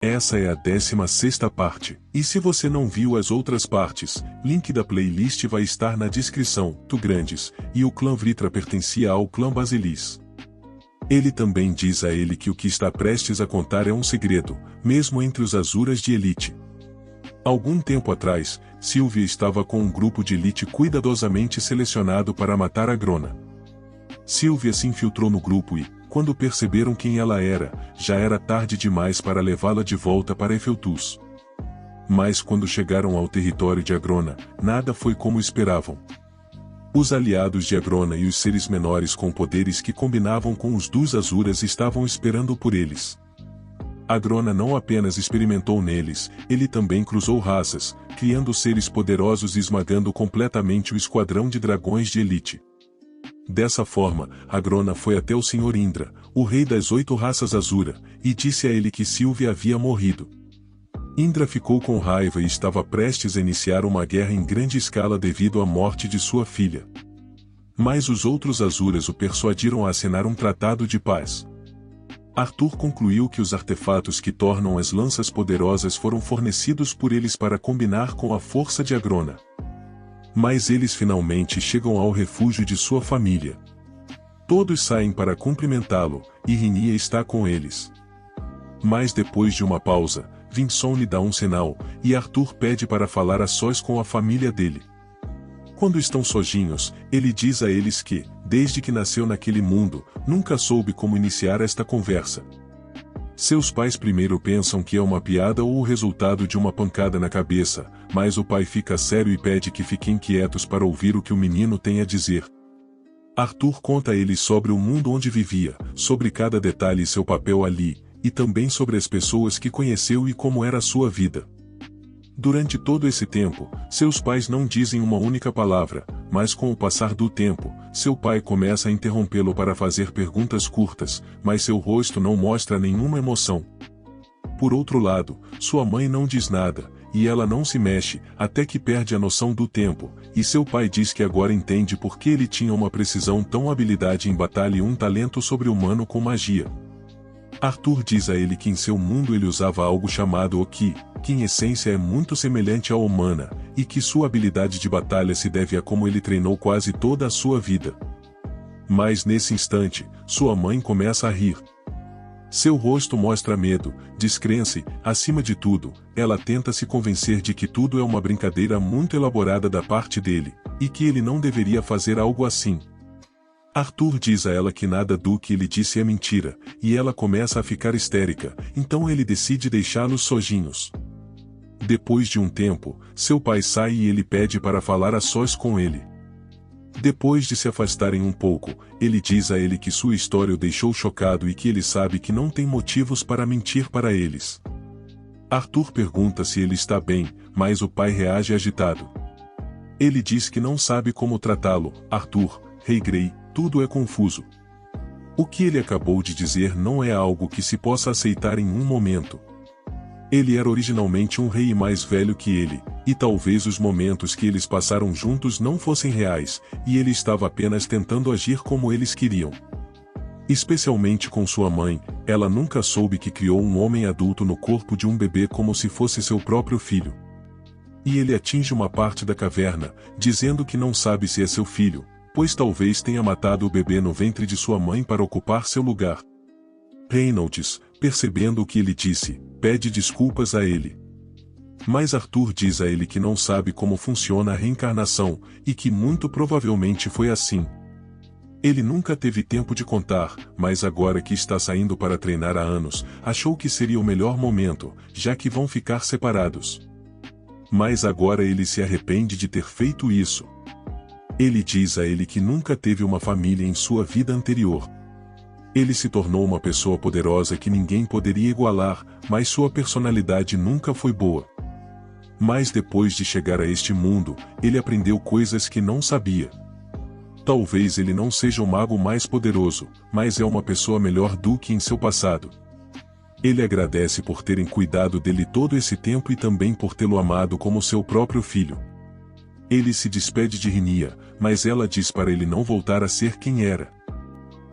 Essa é a 16ª parte. E se você não viu as outras partes, link da playlist vai estar na descrição. Tu Grandes, e o clã Vritra pertencia ao clã Basilis. Ele também diz a ele que o que está prestes a contar é um segredo, mesmo entre os Azuras de Elite. Algum tempo atrás, Sylvia estava com um grupo de elite cuidadosamente selecionado para matar Agrona. Sylvia se infiltrou no grupo e, quando perceberam quem ela era, já era tarde demais para levá-la de volta para Efeltus. Mas quando chegaram ao território de Agrona, nada foi como esperavam. Os aliados de Agrona e os seres menores com poderes que combinavam com os dos Azuras estavam esperando por eles. Agrona não apenas experimentou neles, ele também cruzou raças, criando seres poderosos e esmagando completamente o esquadrão de dragões de elite. Dessa forma, Agrona foi até o Sr. Indra, o rei das 8 raças Azura, e disse a ele que Sylvia havia morrido. Indra ficou com raiva e estava prestes a iniciar uma guerra em grande escala devido à morte de sua filha. Mas os outros Azuras o persuadiram a assinar um tratado de paz. Arthur concluiu que os artefatos que tornam as lanças poderosas foram fornecidos por eles para combinar com a força de Agrona. Mas eles finalmente chegam ao refúgio de sua família. Todos saem para cumprimentá-lo, e Rinnia está com eles. Mas depois de uma pausa, Vinson lhe dá um sinal, e Arthur pede para falar a sós com a família dele. Quando estão sozinhos, ele diz a eles que, desde que nasceu naquele mundo, nunca soube como iniciar esta conversa. Seus pais primeiro pensam que é uma piada ou o resultado de uma pancada na cabeça, mas o pai fica sério e pede que fiquem quietos para ouvir o que o menino tem a dizer. Arthur conta a eles sobre o mundo onde vivia, sobre cada detalhe e seu papel ali, e também sobre as pessoas que conheceu e como era a sua vida. Durante todo esse tempo, seus pais não dizem uma única palavra, mas com o passar do tempo, seu pai começa a interrompê-lo para fazer perguntas curtas, mas seu rosto não mostra nenhuma emoção. Por outro lado, sua mãe não diz nada, e ela não se mexe, até que perde a noção do tempo, e seu pai diz que agora entende por que ele tinha uma precisão tão habilidade em batalha e um talento sobre-humano com magia. Arthur diz a ele que em seu mundo ele usava algo chamado Oki, que em essência é muito semelhante à humana, e que sua habilidade de batalha se deve a como ele treinou quase toda a sua vida. Mas nesse instante, sua mãe começa a rir. Seu rosto mostra medo, descrença e, acima de tudo, ela tenta se convencer de que tudo é uma brincadeira muito elaborada da parte dele, e que ele não deveria fazer algo assim. Arthur diz a ela que nada do que ele disse é mentira, e ela começa a ficar histérica, então ele decide deixá-los sozinhos. Depois de um tempo, seu pai sai e ele pede para falar a sós com ele. Depois de se afastarem um pouco, ele diz a ele que sua história o deixou chocado e que ele sabe que não tem motivos para mentir para eles. Arthur pergunta se ele está bem, mas o pai reage agitado. Ele diz que não sabe como tratá-lo. Arthur, Rei Grey, tudo é confuso. O que ele acabou de dizer não é algo que se possa aceitar em um momento. Ele era originalmente um rei mais velho que ele, e talvez os momentos que eles passaram juntos não fossem reais, e ele estava apenas tentando agir como eles queriam. Especialmente com sua mãe, ela nunca soube que criou um homem adulto no corpo de um bebê como se fosse seu próprio filho. E ele atinge uma parte da caverna, dizendo que não sabe se é seu filho, pois talvez tenha matado o bebê no ventre de sua mãe para ocupar seu lugar. Reynolds, percebendo o que ele disse, pede desculpas a ele. Mas Arthur diz a ele que não sabe como funciona a reencarnação, e que muito provavelmente foi assim. Ele nunca teve tempo de contar, mas agora que está saindo para treinar há anos, achou que seria o melhor momento, já que vão ficar separados. Mas agora ele se arrepende de ter feito isso. Ele diz a ele que nunca teve uma família em sua vida anterior. Ele se tornou uma pessoa poderosa que ninguém poderia igualar, mas sua personalidade nunca foi boa. Mas depois de chegar a este mundo, ele aprendeu coisas que não sabia. Talvez ele não seja o mago mais poderoso, mas é uma pessoa melhor do que em seu passado. Ele agradece por terem cuidado dele todo esse tempo e também por tê-lo amado como seu próprio filho. Ele se despede de Rinnia, mas ela diz para ele não voltar a ser quem era.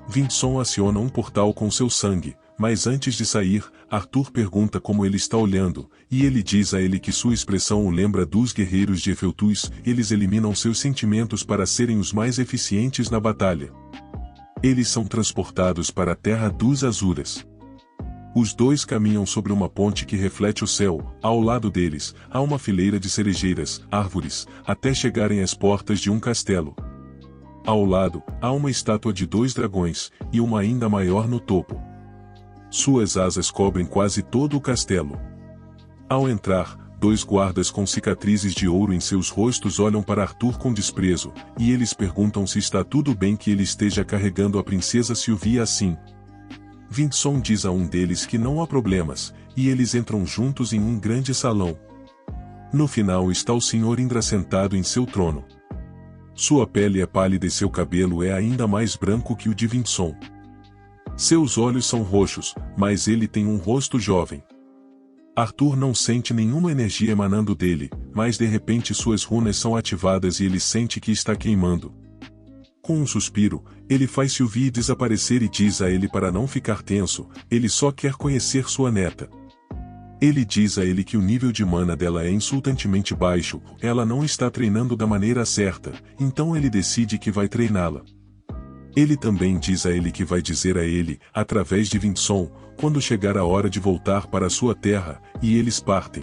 Vinson aciona um portal com seu sangue, mas antes de sair, Arthur pergunta como ele está olhando, e ele diz a ele que sua expressão o lembra dos guerreiros de Efeltus. Eles eliminam seus sentimentos para serem os mais eficientes na batalha. Eles são transportados para a terra dos Azuras. Os dois caminham sobre uma ponte que reflete o céu. Ao lado deles, há uma fileira de cerejeiras, árvores, até chegarem às portas de um castelo. Ao lado, há uma estátua de 2 dragões, e uma ainda maior no topo. Suas asas cobrem quase todo o castelo. Ao entrar, 2 guardas com cicatrizes de ouro em seus rostos olham para Arthur com desprezo, e eles perguntam se está tudo bem que ele esteja carregando a princesa Sylvia assim. Vinson diz a um deles que não há problemas, e eles entram juntos em um grande salão. No final está o Sr. Indra sentado em seu trono. Sua pele é pálida e seu cabelo é ainda mais branco que o de Vinson. Seus olhos são roxos, mas ele tem um rosto jovem. Arthur não sente nenhuma energia emanando dele, mas de repente suas runas são ativadas e ele sente que está queimando. Com um suspiro, ele faz Sylvie desaparecer e diz a ele para não ficar tenso, ele só quer conhecer sua neta. Ele diz a ele que o nível de mana dela é insultantemente baixo, ela não está treinando da maneira certa, então ele decide que vai treiná-la. Ele também diz a ele que vai dizer a ele, através de Vinson, quando chegar a hora de voltar para sua terra, e eles partem.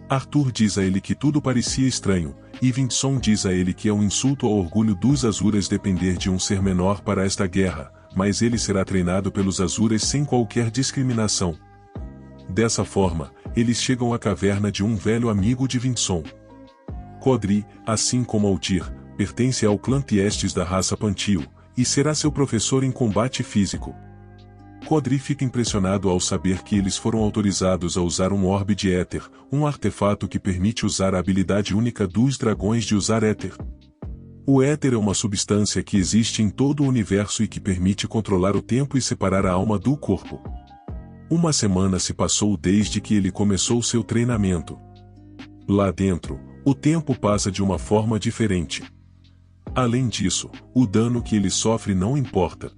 Arthur diz a ele que tudo parecia estranho, e Vinson diz a ele que é um insulto ao orgulho dos Azuras depender de um ser menor para esta guerra, mas ele será treinado pelos Azuras sem qualquer discriminação. Dessa forma, eles chegam à caverna de um velho amigo de Vinson. Codri, assim como Altir, pertence ao clã Tiestes da raça Pantio, e será seu professor em combate físico. Codri fica impressionado ao saber que eles foram autorizados a usar um orbe de éter, um artefato que permite usar a habilidade única dos dragões de usar éter. O éter é uma substância que existe em todo o universo e que permite controlar o tempo e separar a alma do corpo. Uma semana se passou desde que ele começou seu treinamento. Lá dentro, o tempo passa de uma forma diferente. Além disso, o dano que ele sofre não importa.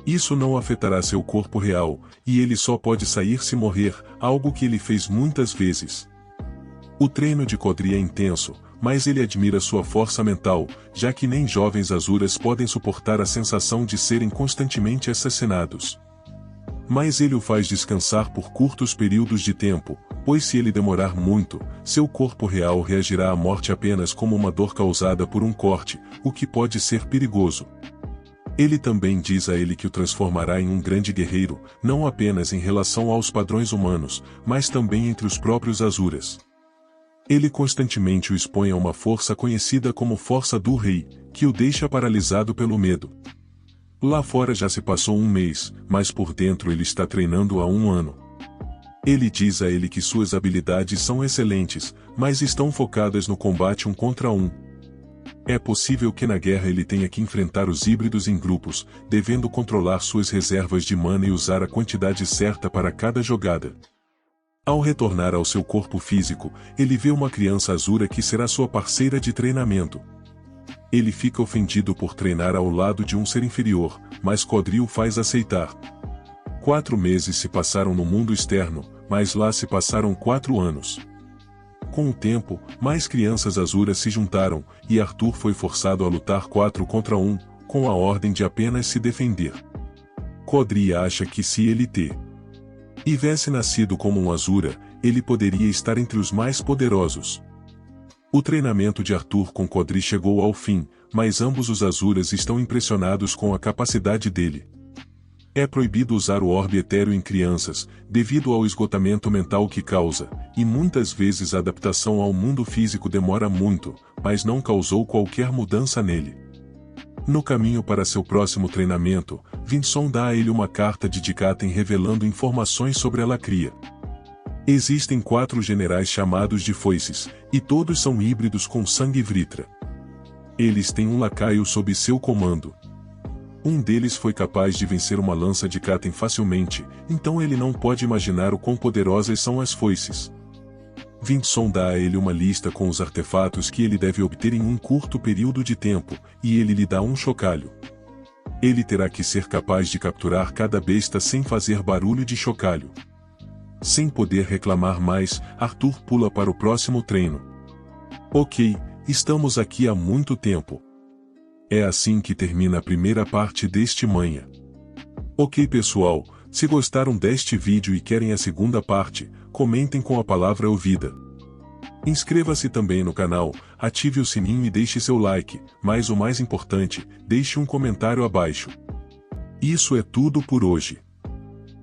Isso não afetará seu corpo real, e ele só pode sair se morrer, algo que ele fez muitas vezes. O treino de Codri é intenso, mas ele admira sua força mental, já que nem jovens Azuras podem suportar a sensação de serem constantemente assassinados. Mas ele o faz descansar por curtos períodos de tempo, pois se ele demorar muito, seu corpo real reagirá à morte apenas como uma dor causada por um corte, o que pode ser perigoso. Ele também diz a ele que o transformará em um grande guerreiro, não apenas em relação aos padrões humanos, mas também entre os próprios Azuras. Ele constantemente o expõe a uma força conhecida como Força do Rei, que o deixa paralisado pelo medo. Lá fora já se passou um mês, mas por dentro ele está treinando há 1 ano. Ele diz a ele que suas habilidades são excelentes, mas estão focadas no combate 1 contra 1. É possível que na guerra ele tenha que enfrentar os híbridos em grupos, devendo controlar suas reservas de mana e usar a quantidade certa para cada jogada. Ao retornar ao seu corpo físico, ele vê uma criança azura que será sua parceira de treinamento. Ele fica ofendido por treinar ao lado de um ser inferior, mas Codri o faz aceitar. 4 meses se passaram no mundo externo, mas lá se passaram 4 anos. Com o tempo, mais crianças Azuras se juntaram, e Arthur foi forçado a lutar 4 contra 1, com a ordem de apenas se defender. Codri acha que se ele tivesse nascido como um Azura, ele poderia estar entre os mais poderosos. O treinamento de Arthur com Codri chegou ao fim, mas ambos os Azuras estão impressionados com a capacidade dele. É proibido usar o orbe etéreo em crianças, devido ao esgotamento mental que causa, e muitas vezes a adaptação ao mundo físico demora muito, mas não causou qualquer mudança nele. No caminho para seu próximo treinamento, Vinson dá a ele uma carta de Dikaten revelando informações sobre a Lacria. Existem 4 generais chamados de foices, e todos são híbridos com sangue Vritra. Eles têm um lacaio sob seu comando. Um deles foi capaz de vencer uma lança de Dikaten facilmente, então ele não pode imaginar o quão poderosas são as foices. Vinson dá a ele uma lista com os artefatos que ele deve obter em um curto período de tempo, e ele lhe dá um chocalho. Ele terá que ser capaz de capturar cada besta sem fazer barulho de chocalho. Sem poder reclamar mais, Arthur pula para o próximo treino. Ok, estamos aqui há muito tempo. É assim que termina a primeira parte deste manhã. Ok pessoal, se gostaram deste vídeo e querem a segunda parte, comentem com a palavra ouvida. Inscreva-se também no canal, ative o sininho e deixe seu like, mas o mais importante, deixe um comentário abaixo. Isso é tudo por hoje.